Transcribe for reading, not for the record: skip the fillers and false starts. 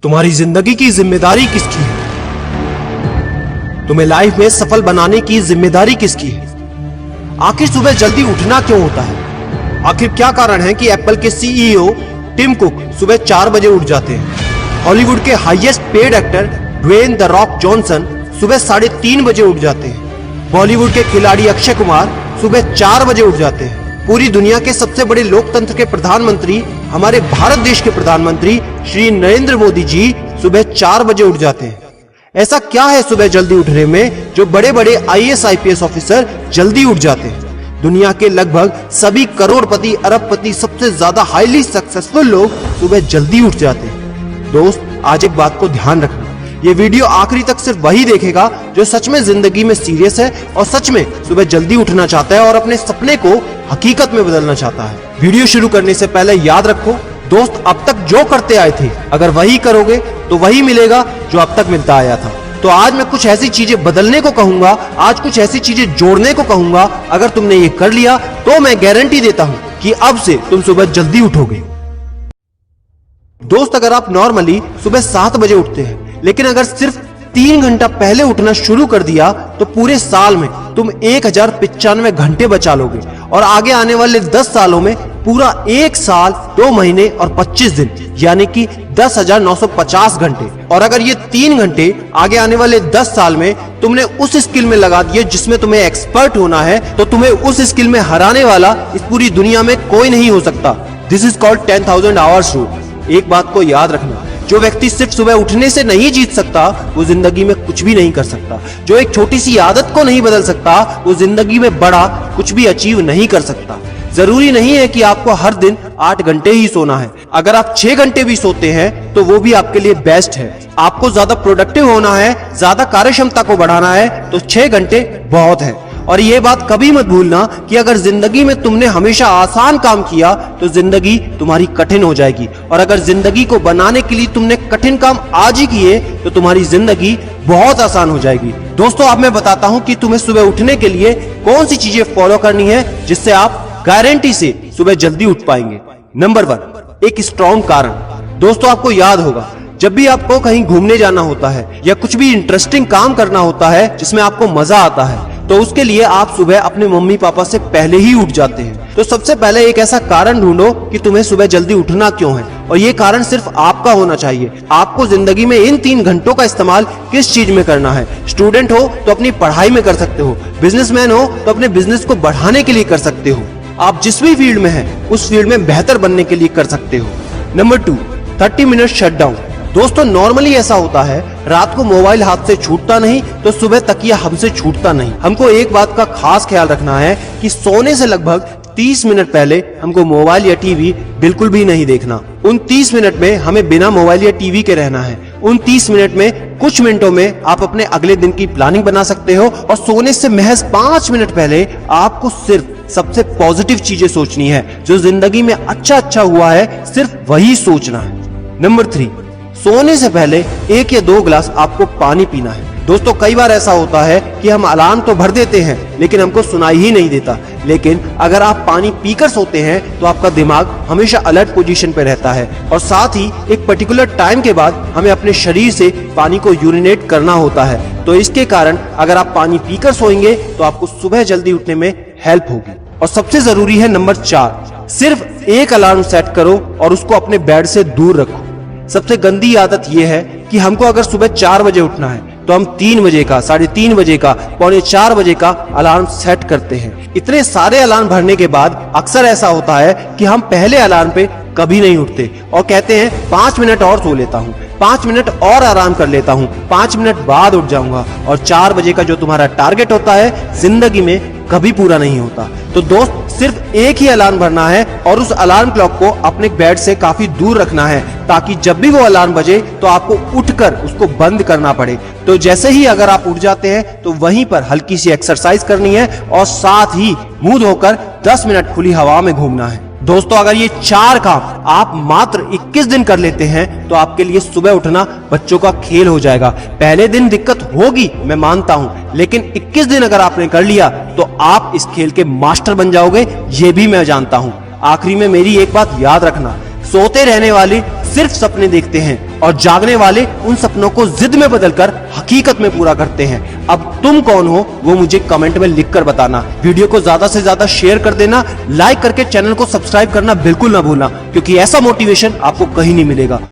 तुम्हारी जिंदगी की जिम्मेदारी किसकी है? तुम्हें लाइफ में सफल बनाने की जिम्मेदारी किसकी है? आखिर सुबह जल्दी उठना क्यों होता है? आखिर क्या कारण है कि एप्पल के सीईओ टिम कुक सुबह 4 बजे उठ जाते हैं? हॉलीवुड के highest paid actor Dwayne the Rock Johnson सुबह 3:30 बजे उठ जाते हैं। बॉलीवुड के खिलाड़ी अक्षय कुमार सुबह 4 बजे उठ जाते हैं। पूरी दुनिया के सबसे बड़े लोकतंत्र के प्रधानमंत्री, हमारे भारत देश के प्रधानमंत्री श्री नरेंद्र मोदी जी सुबह 4 बजे उठ जाते हैं। ऐसा क्या है सुबह जल्दी उठने में जो बड़े बड़े आईएएस आईपीएस ऑफिसर जल्दी उठ जाते हैं? दुनिया के लगभग सभी करोड़पति, अरबपति, सबसे ज्यादा हाईली सक्सेसफुल लोग सुबह जल्दी उठ जाते हैं। दोस्त, आज एक बात को ध्यान रखना, ये वीडियो आखिरी तक सिर्फ वही देखेगा जो सच में जिंदगी में सीरियस है और सच में सुबह जल्दी उठना चाहता है और अपने सपने को हकीकत में बदलना चाहता है। वीडियो शुरू करने से पहले याद रखो दोस्त, अब तक जो करते आए थे अगर वही करोगे तो वही मिलेगा जो अब तक मिलता आया था। तो आज मैं कुछ ऐसी चीजें बदलने को कहूंगा, आज कुछ ऐसी चीजें जोड़ने को कहूंगा। अगर तुमने ये कर लिया तो मैं गारंटी देता हूं कि अब से तुम सुबह जल्दी उठोगे। दोस्त, अगर आप नॉर्मली सुबह 7 बजे उठते हैं, लेकिन अगर सिर्फ 3 घंटा पहले उठना शुरू कर दिया तो पूरे साल में तुम 1095 घंटे बचा लोगे और आगे आने वाले 10 सालों में पूरा 1 साल 2 महीने और 25 दिन यानी कि 10,950 घंटे। और अगर ये 3 घंटे आगे आने वाले 10 साल में तुमने उस स्किल में लगा दिए जिसमें तुम्हें एक्सपर्ट होना है, तो तुम्हें उस स्किल में हराने वाला इस पूरी दुनिया में कोई नहीं हो सकता। This is called 10,000 hours rule. एक बात को याद रखना, जो व्यक्ति सिर्फ सुबह उठने से नहीं जीत सकता वो जिंदगी में कुछ भी नहीं कर सकता। जो एक छोटी सी आदत को नहीं बदल सकता वो जिंदगी में बड़ा कुछ भी अचीव नहीं कर सकता। जरूरी नहीं है कि आपको हर दिन 8 घंटे ही सोना है। अगर आप 6 घंटे भी सोते हैं तो वो भी आपके लिए बेस्ट है। आपको ज्यादा प्रोडक्टिव होना है, ज्यादा कार्यक्षमता को बढ़ाना है तो 6 घंटे बहुत है। और ये बात कभी मत भूलना कि अगर जिंदगी में तुमने हमेशा आसान काम किया तो जिंदगी तुम्हारी कठिन हो जाएगी, और अगर जिंदगी को बनाने के लिए तुमने कठिन काम आज ही किए तो तुम्हारी जिंदगी बहुत आसान हो जाएगी। दोस्तों, अब मैं बताता हूं कि तुम्हें सुबह उठने के लिए कौन सी चीजें फॉलो करनी है जिससे आप गारंटी से सुबह जल्दी उठ पाएंगे। नंबर 1, एक स्ट्रॉन्ग कारण। दोस्तों, आपको याद होगा जब भी आपको कहीं घूमने जाना होता है या कुछ भी इंटरेस्टिंग काम करना होता है जिसमें आपको मजा आता है, तो उसके लिए आप सुबह अपने मम्मी पापा से पहले ही उठ जाते हैं। तो सबसे पहले एक ऐसा कारण ढूंढो कि तुम्हें सुबह जल्दी उठना क्यों है, और ये कारण सिर्फ आपका होना चाहिए। आपको जिंदगी में इन 3 घंटों का इस्तेमाल किस चीज में करना है? स्टूडेंट हो तो अपनी पढ़ाई में कर सकते हो, बिजनेसमैन हो तो अपने बिजनेस को बढ़ाने के लिए कर सकते हो, आप जिस भी फील्ड में हैं उस फील्ड में बेहतर बनने के लिए कर सकते हो। Number 2, 30 minute shutdown. दोस्तों, नॉर्मली ऐसा होता है रात को मोबाइल हाथ से छूटता नहीं तो सुबह तकिया हमसे छूटता नहीं। हमको एक बात का खास ख्याल रखना है कि सोने से लगभग 30 मिनट पहले हमको मोबाइल या टीवी बिल्कुल भी नहीं देखना। उन 30 मिनट में हमें बिना मोबाइल या टीवी के रहना है। उन 30 मिनट में कुछ मिनटों में आप अपने अगले दिन की प्लानिंग बना सकते हो, और सोने से महज 5 मिनट पहले आपको सिर्फ सबसे पॉजिटिव चीजें सोचनी है। जो जिंदगी में अच्छा हुआ है सिर्फ वही सोचना है। नंबर 3, सोने से पहले 1 या 2 गिलास आपको पानी पीना है। दोस्तों, कई बार ऐसा होता है कि हम अलार्म तो भर देते हैं लेकिन हमको सुनाई ही नहीं देता। लेकिन अगर आप पानी पीकर सोते हैं तो आपका दिमाग हमेशा अलर्ट पोजीशन पे रहता है, और साथ ही एक पर्टिकुलर टाइम के बाद हमें अपने शरीर से पानी को यूरिनेट करना होता है। तो इसके कारण अगर आप पानी पीकर सोएंगे तो आपको सुबह जल्दी उठने में हेल्प होगी। और सबसे जरूरी है नंबर 4, सिर्फ एक अलार्म सेट करो और उसको अपने बेड से दूर रखो। सबसे गंदी आदत यह है कि हमको अगर सुबह 4 बजे उठना है तो हम 3 बजे का, 3:30 बजे का, 3:45 बजे का अलार्म सेट करते हैं। इतने सारे अलार्म भरने के बाद अक्सर ऐसा होता है कि हम पहले अलार्म पे कभी नहीं उठते और कहते हैं 5 मिनट और सो लेता हूँ, 5 मिनट और आराम कर लेता हूँ, 5 मिनट बाद उठ जाऊंगा, और 4 बजे का जो तुम्हारा टारगेट होता है जिंदगी में कभी पूरा नहीं होता। तो दोस्त, सिर्फ एक ही अलार्म भरना है और उस अलार्म क्लॉक को अपने बेड से काफी दूर रखना है, ताकि जब भी वो अलार्म बजे तो आपको उठकर उसको बंद करना पड़े। तो जैसे ही अगर आप उठ जाते हैं तो वहीं पर हल्की सी एक्सरसाइज करनी है और साथ ही मुंह धोकर 10 मिनट खुली हवा में घूमना है। दोस्तों, अगर ये 4 काम आप मात्र 21 दिन कर लेते हैं तो आपके लिए सुबह उठना बच्चों का खेल हो जाएगा। पहले दिन दिक्कत होगी, मैं मानता हूं, लेकिन 21 दिन अगर आपने कर लिया तो आप इस खेल के मास्टर बन जाओगे, ये भी मैं जानता हूं। आखिरी में मेरी एक बात याद रखना, सोते रहने वाले सिर्फ सपने देखते हैं और जागने वाले उन सपनों को जिद में बदलकर हकीकत में पूरा करते हैं। अब तुम कौन हो वो मुझे कमेंट में लिखकर बताना। वीडियो को ज्यादा से ज्यादा शेयर कर देना, लाइक करके चैनल को सब्सक्राइब करना बिल्कुल ना भूलना, क्योंकि ऐसा मोटिवेशन आपको कहीं नहीं मिलेगा।